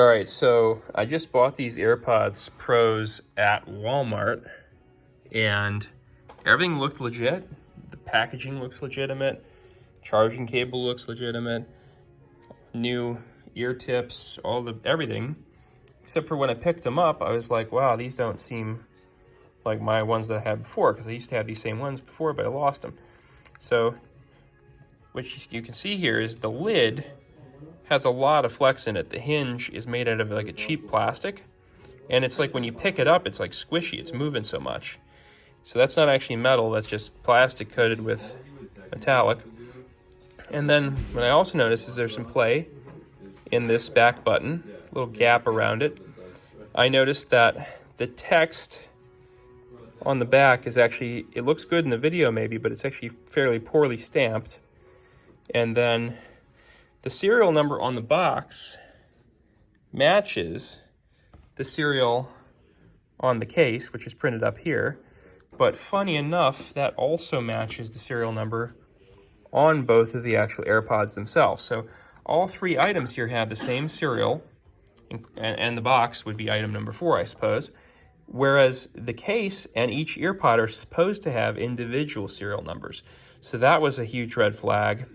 All right, so I just bought these AirPods Pros at Walmart, and everything looked legit. The packaging looks legitimate. Charging cable looks legitimate. New ear tips, everything. Except for when I picked them up, I was like, wow, these don't seem like my ones that I had before, because I used to have these same ones before, but I lost them. So what you can see here is the lid has a lot of flex in it. The hinge is made out of like a cheap plastic, and it's like when you pick it up, it's like squishy. It's moving so much. So that's not actually metal. That's just plastic coated with metallic. And then what I also noticed is there's some play in this back button, a little gap around it. I noticed that the text on the back is actually, it looks good in the video maybe, but it's actually fairly poorly stamped. And then the serial number on the box matches the serial on the case, which is printed up here. But funny enough, that also matches the serial number on both of the actual AirPods themselves. So all three items here have the same serial, and the box would be item number 4, I suppose. Whereas the case and each EarPod are supposed to have individual serial numbers. So that was a huge red flag.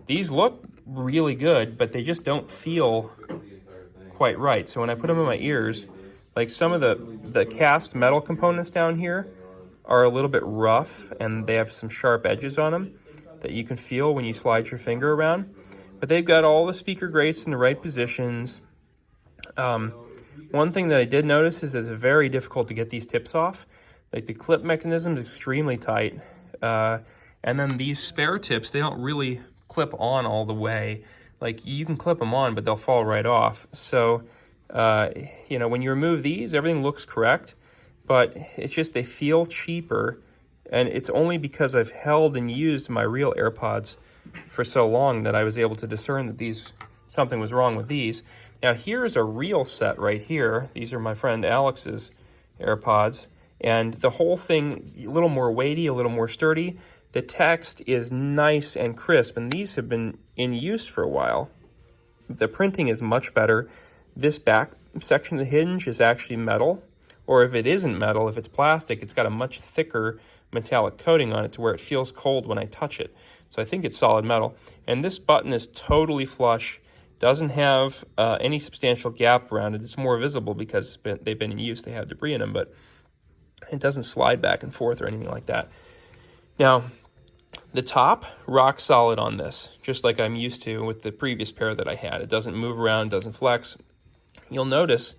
These look really good, but they just don't feel quite right. So when I put them in my ears, like some of the cast metal components down here are a little bit rough, and they have some sharp edges on them that you can feel when you slide your finger around. But they've got all the speaker grates in the right positions. One thing that I did notice is it's very difficult to get these tips off. Like the clip mechanism is extremely tight. And then these spare tips, they don't really clip on all the way. Like you can clip them on, but they'll fall right off. So, when you remove these, everything looks correct, but it's just they feel cheaper. And it's only because I've held and used my real AirPods for so long that I was able to discern that something was wrong with these. Now here's a real set right here. These are my friend Alex's AirPods, and the whole thing a little more weighty, a little more sturdy. The text is nice and crisp, and these have been in use for a while. The printing is much better. This back section of the hinge is actually metal, or if it isn't metal, if it's plastic, it's got a much thicker metallic coating on it to where it feels cold when I touch it. So I think it's solid metal. And this button is totally flush, doesn't have any substantial gap around it. It's more visible because they've been in use, they have debris in them, but it doesn't slide back and forth or anything like that. Now, the top, rock solid on this, just like I'm used to with the previous pair that I had. It doesn't move around, doesn't flex. You'll notice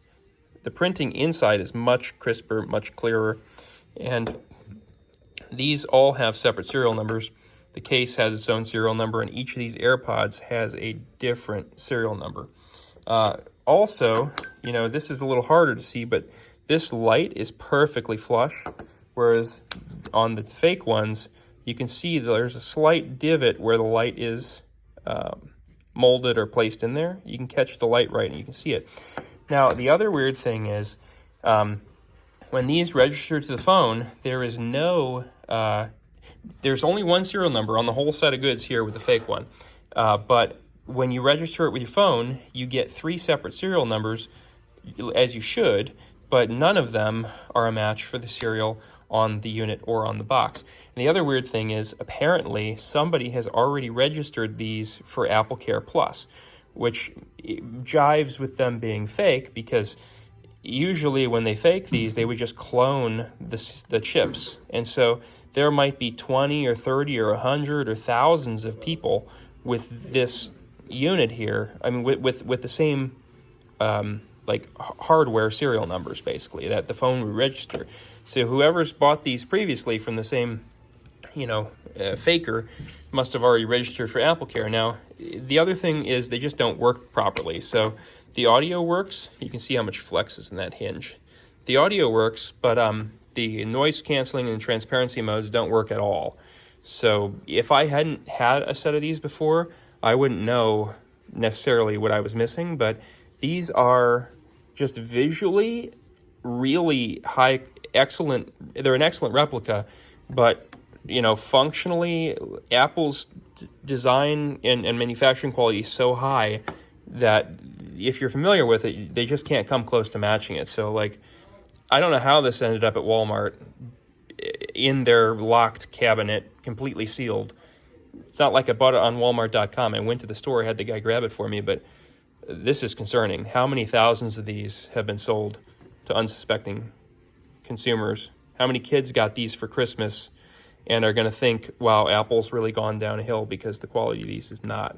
the printing inside is much crisper, much clearer, and these all have separate serial numbers. The case has its own serial number, and each of these AirPods has a different serial number. Also, this is a little harder to see, but this light is perfectly flush, whereas on the fake ones, you can see there's a slight divot where the light is molded or placed in there. You can catch the light right and you can see it. Now, the other weird thing is when these register to the phone, there's only one serial number on the whole set of goods here with the fake one. But when you register it with your phone, you get 3 separate serial numbers, as you should, but none of them are a match for the serial on the unit or on the box. And the other weird thing is apparently somebody has already registered these for AppleCare Plus, which jives with them being fake, because usually when they fake these, they would just clone the chips. And so there might be 20 or 30 or 100 or thousands of people with this unit here. I mean, with the same hardware serial numbers, basically, that the phone would register. So whoever's bought these previously from the same, faker must have already registered for AppleCare. Now, the other thing is they just don't work properly. So the audio works. You can see how much flex is in that hinge. The audio works, but the noise canceling and transparency modes don't work at all. So if I hadn't had a set of these before, I wouldn't know necessarily what I was missing, but these are just visually really excellent. They're an excellent replica, but functionally, Apple's design and manufacturing quality is so high that if you're familiar with it, they just can't come close to matching it. So like, I don't know how this ended up at Walmart in their locked cabinet, completely sealed. It's not like I bought it on Walmart.com. I went to the store, I had the guy grab it for me, but this is concerning. How many thousands of these have been sold to unsuspecting consumers? How many kids got these for Christmas and are going to think, wow, Apple's really gone downhill because the quality of these is not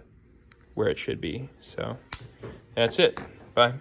where it should be. So that's it. Bye.